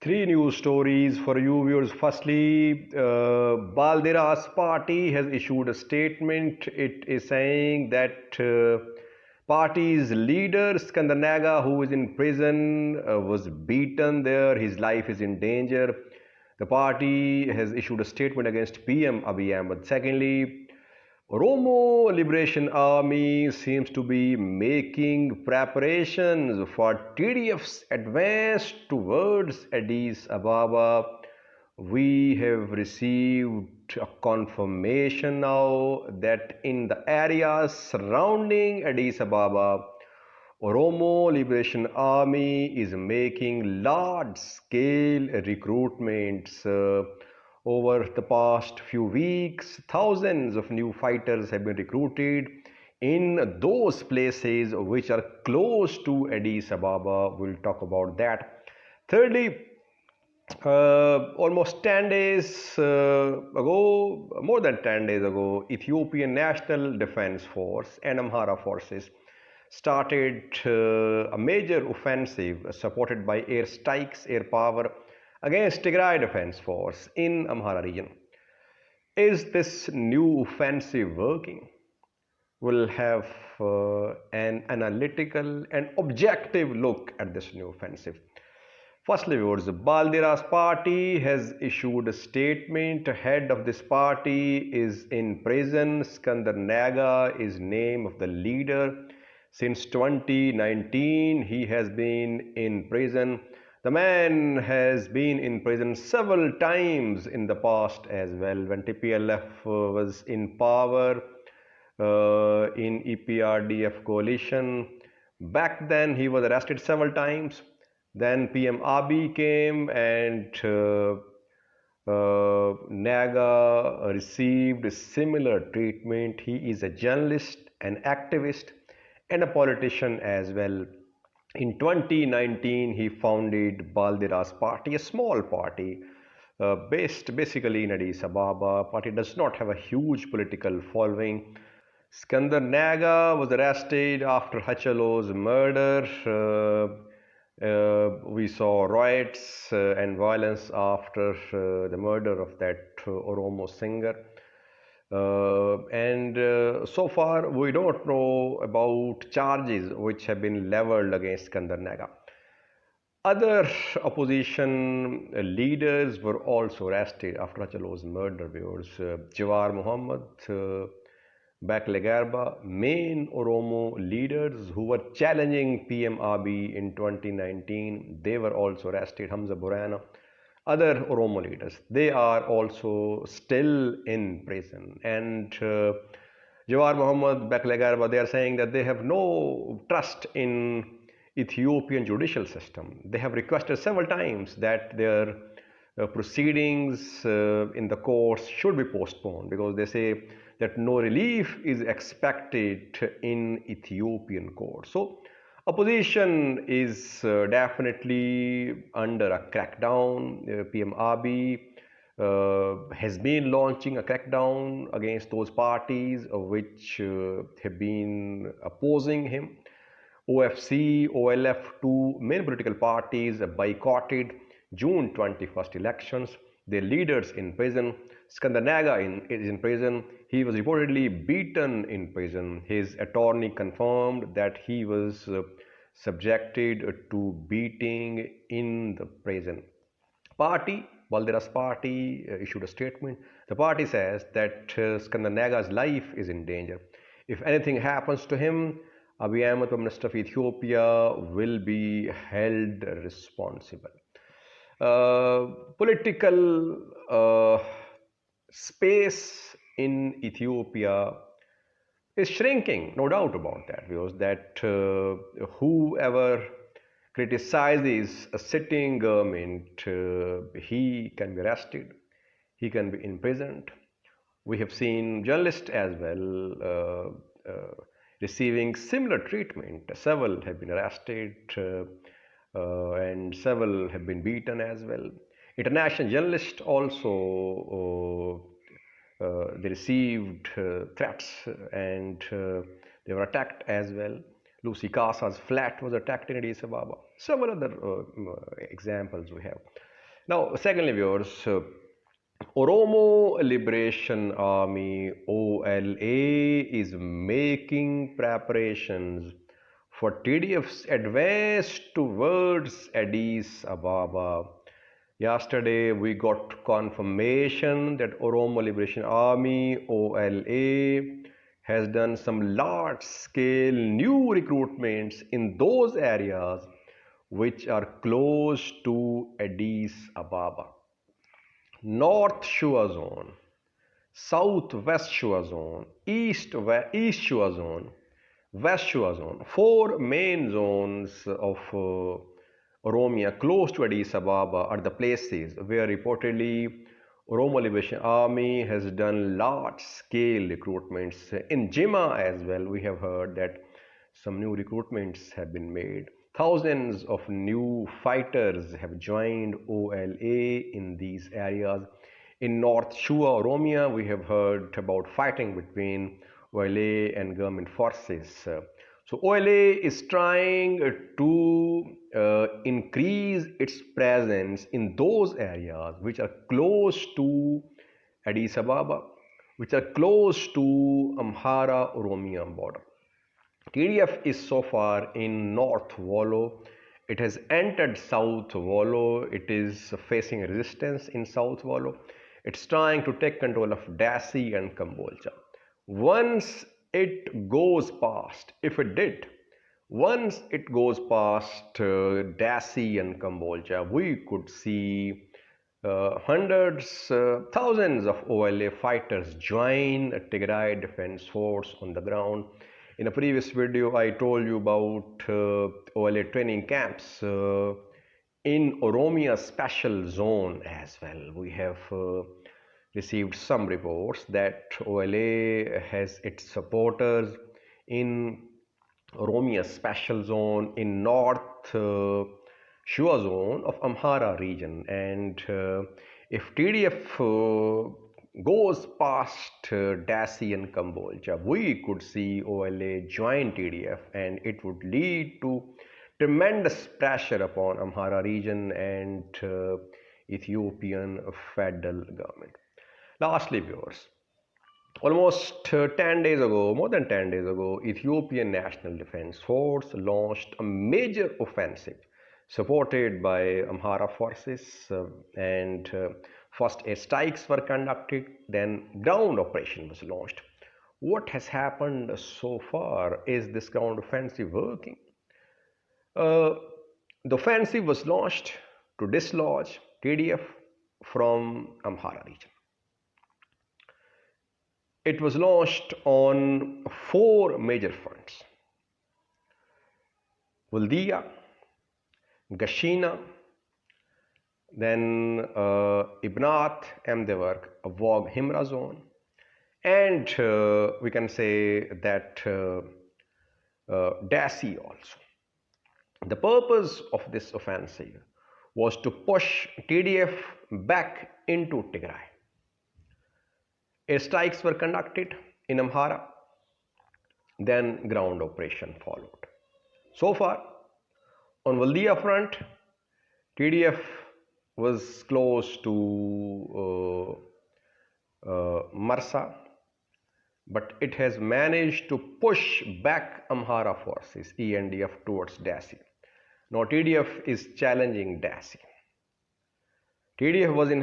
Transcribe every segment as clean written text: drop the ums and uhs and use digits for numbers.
Three news stories for you viewers. Firstly, Baldera's party has issued a statement. It is saying that party's leader Skandar Naga, who is in prison, was beaten there. His life is in danger. The party has issued a statement against PM Abiy Ahmed. Secondly, Oromo Liberation Army seems to be making preparations for TDF's advance towards Addis Ababa. We have received a confirmation now that in the areas surrounding Addis Ababa, Oromo Liberation Army is making large-scale recruitments. Over the past few weeks, thousands of new fighters have been recruited in those places which are close to Addis Ababa. We'll talk about that. Thirdly, almost 10 days ago, more than 10 days ago, Ethiopian National Defense Force and Amhara forces started a major offensive supported by air strikes, air power against Tigray Defense Force in Amhara region. Is this new offensive working? We'll have an analytical and objective look at this new offensive. Firstly, viewers, Baldera's party has issued a statement. Head of this party is in prison. Skandar Naga is name of the leader. Since 2019, he has been in prison. The man has been in prison several times in the past as well. When TPLF was in power in EPRDF coalition, back then he was arrested several times. Then PM Abiy came and Naga received similar treatment. He is a journalist, an activist, and a politician as well. In 2019, he founded Baldera's party, a small party based basically in Addis Ababa. Party does not have a huge political following. Skandar Naga was arrested after Hachalo's murder. We saw riots and violence after the murder of that Oromo singer. So far, we don't know about charges which have been leveled against Skandar Naga. Other opposition leaders were also arrested after Hachalo's murder. Viewers, Jawar Muhammad, Bakle Garba, main Oromo leaders who were challenging PM Abiy in 2019, they were also arrested. Hamza Burana, other Oromo leaders, they are also still in prison. And Jawar Muhammad, Bakle Garba, they are saying that they have no trust in Ethiopian judicial system. They have requested several times that their proceedings in the courts should be postponed because they say that no relief is expected in Ethiopian court. So opposition is definitely under a crackdown. PM Abiy has been launching a crackdown against those parties which have been opposing him. OFC, OLF, two main political parties boycotted June 21st elections. Their leaders in prison. Skandar Naga is in prison. He was reportedly beaten in prison. His attorney confirmed that he was subjected to beating in the prison. Party, Baldera's party issued a statement. The party says that Skandar Naga's life is in danger. If anything happens to him, Abiy Ahmed, Prime Minister of Ethiopia, will be held responsible. Political space in Ethiopia is shrinking, no doubt about that, because that whoever criticizes a sitting government, he can be arrested, he can be imprisoned. We have seen journalists as well receiving similar treatment. Several have been arrested and several have been beaten as well. International journalists also they received threats and they were attacked as well. Lucy Casa's flat was attacked in Addis Ababa. Several other examples we have. Now, secondly, viewers, Oromo Liberation Army OLA is making preparations for TDF's advance towards Addis Ababa. Yesterday, we got confirmation that Oromo Liberation Army OLA has done some large scale new recruitments in those areas which are close to Addis Ababa. North Shore Zone, Southwest Shore Zone, East Shore Zone, West Shore Zone, four main zones of Oromia close to Addis Ababa are the places where reportedly Oromo Liberation Army has done large scale recruitments. In Jimma as well, we have heard that some new recruitments have been made. Thousands of new fighters have joined OLA in these areas. In North Shua, Oromia, we have heard about fighting between OLA and government forces. So OLA is trying to increase its presence in those areas which are close to Addis Ababa, which are close to Amhara Oromia border. TDF is so far in North Walloo. It has entered South Walloo. It is facing resistance in South Walloo. It's trying to take control of Dassi and Kambolcha. Once it goes past, if it did, once it goes past Dassi and Kambolcha, we could see hundreds, thousands of OLA fighters join a Tigray Defense Force on the ground. In a previous video, I told you about OLA training camps in Oromia Special Zone as well. We have received some reports that OLA has its supporters in Oromia Special Zone in North Shua Zone of Amhara region, and if TDF goes past Dassi and Kambolcha, we could see OLA join TDF, and it would lead to tremendous pressure upon Amhara region and Ethiopian federal government. Lastly, viewers, almost 10 days ago, more than 10 days ago, Ethiopian National Defense Force launched a major offensive supported by Amhara forces, and first airstrikes were conducted, then ground operation was launched. What has happened so far? Is this ground offensive working? The offensive was launched to dislodge TDF from Amhara region. It was launched on four major fronts: Waldia, Gashina, then Ibnat, Emdevark, Wog Himra zone, and we can say that Dassi also. The purpose of this offensive was to push TDF back into Tigray. Airstrikes were conducted in Amhara, then ground operation followed. So far, on Waldia front, TDF was close to Marsa, but it has managed to push back Amhara forces, ENDF, towards Dassi. Now TDF is challenging Dassi. TDF was in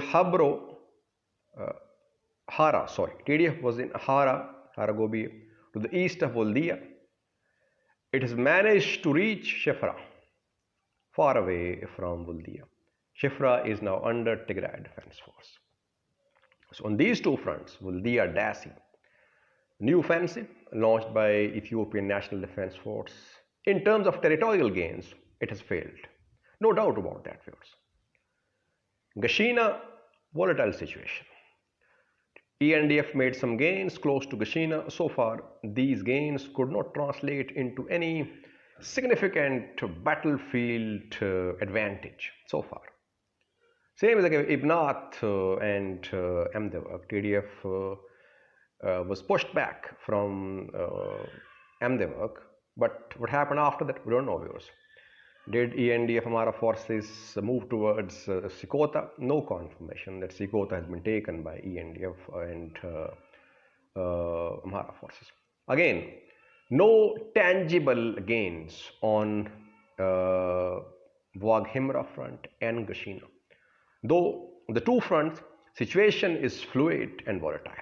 TDF was in Haragobi, to the east of Waldia. It has managed to reach Shifra, far away from Waldia. Shifra is now under Tigray Defense Force. So on these two fronts, Waldia, Dassi, new offensive launched by Ethiopian National Defense Force. In terms of territorial gains, it has failed. No doubt about that, viewers. Gashina, volatile situation. ENDF made some gains close to Gashina. So far, these gains could not translate into any significant battlefield advantage so far. Same as Ibnat and Emdevark. TDF was pushed back from Emdevark But what happened after that, we don't know, viewers. Did ENDF Amhara forces move towards Sikota? No confirmation that Sikota has been taken by ENDF and Amhara forces. Again, no tangible gains on Wag Himra front and Gashina. Though the two fronts, situation is fluid and volatile.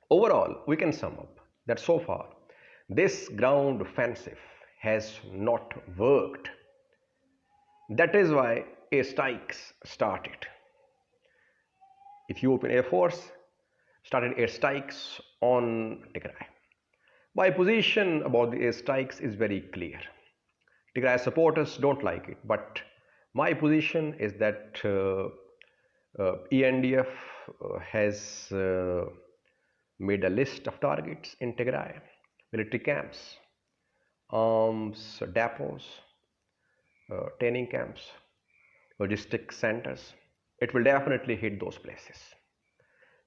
Overall, we can sum up that so far this ground offensive has not worked. That is why airstrikes started. Ethiopian Air Force started airstrikes on Tigray. My position about the airstrikes is very clear. Tigray supporters don't like it, but my position is that ENDF has made a list of targets in Tigray, military camps, arms depots, training camps, logistic centers. It will definitely hit those places.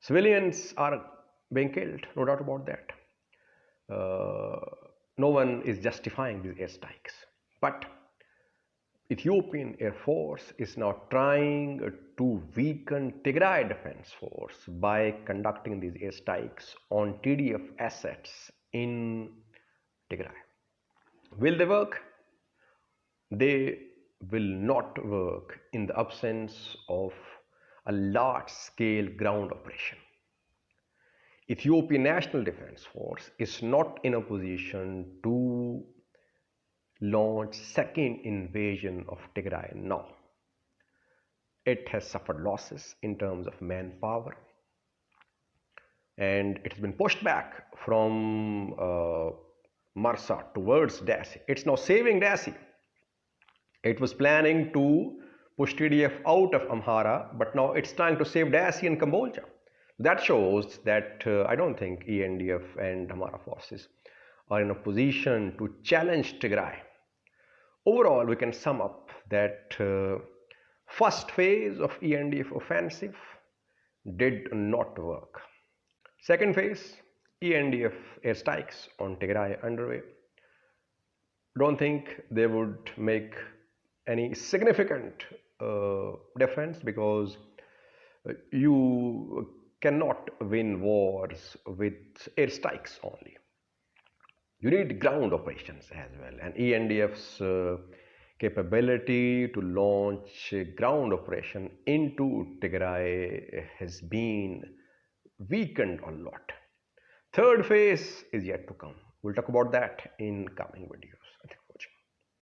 Civilians are being killed, no doubt about that. No one is justifying these airstrikes. But Ethiopian Air Force is now trying to weaken Tigray Defense Force by conducting these airstrikes on TDF assets in Tigray. Will they work? They will not work in the absence of a large-scale ground operation. Ethiopian National Defense Force is not in a position to launch second invasion of Tigray now. It has suffered losses in terms of manpower, and it has been pushed back from Marsa towards Dassi. It's now saving Dassi. It was planning to push TDF out of Amhara, but now it's trying to save Dassi and Kambolja. That shows that I don't think ENDF and Amhara forces are in a position to challenge Tigray. Overall, we can sum up that first phase of ENDF offensive did not work. Second phase, ENDF airstrikes on Tigray underway. Don't think they would make any significant difference because you cannot win wars with airstrikes only. You need ground operations as well, and ENDF's capability to launch ground operation into Tigray has been weakened a lot. Third phase is yet to come. We'll talk about that in coming video.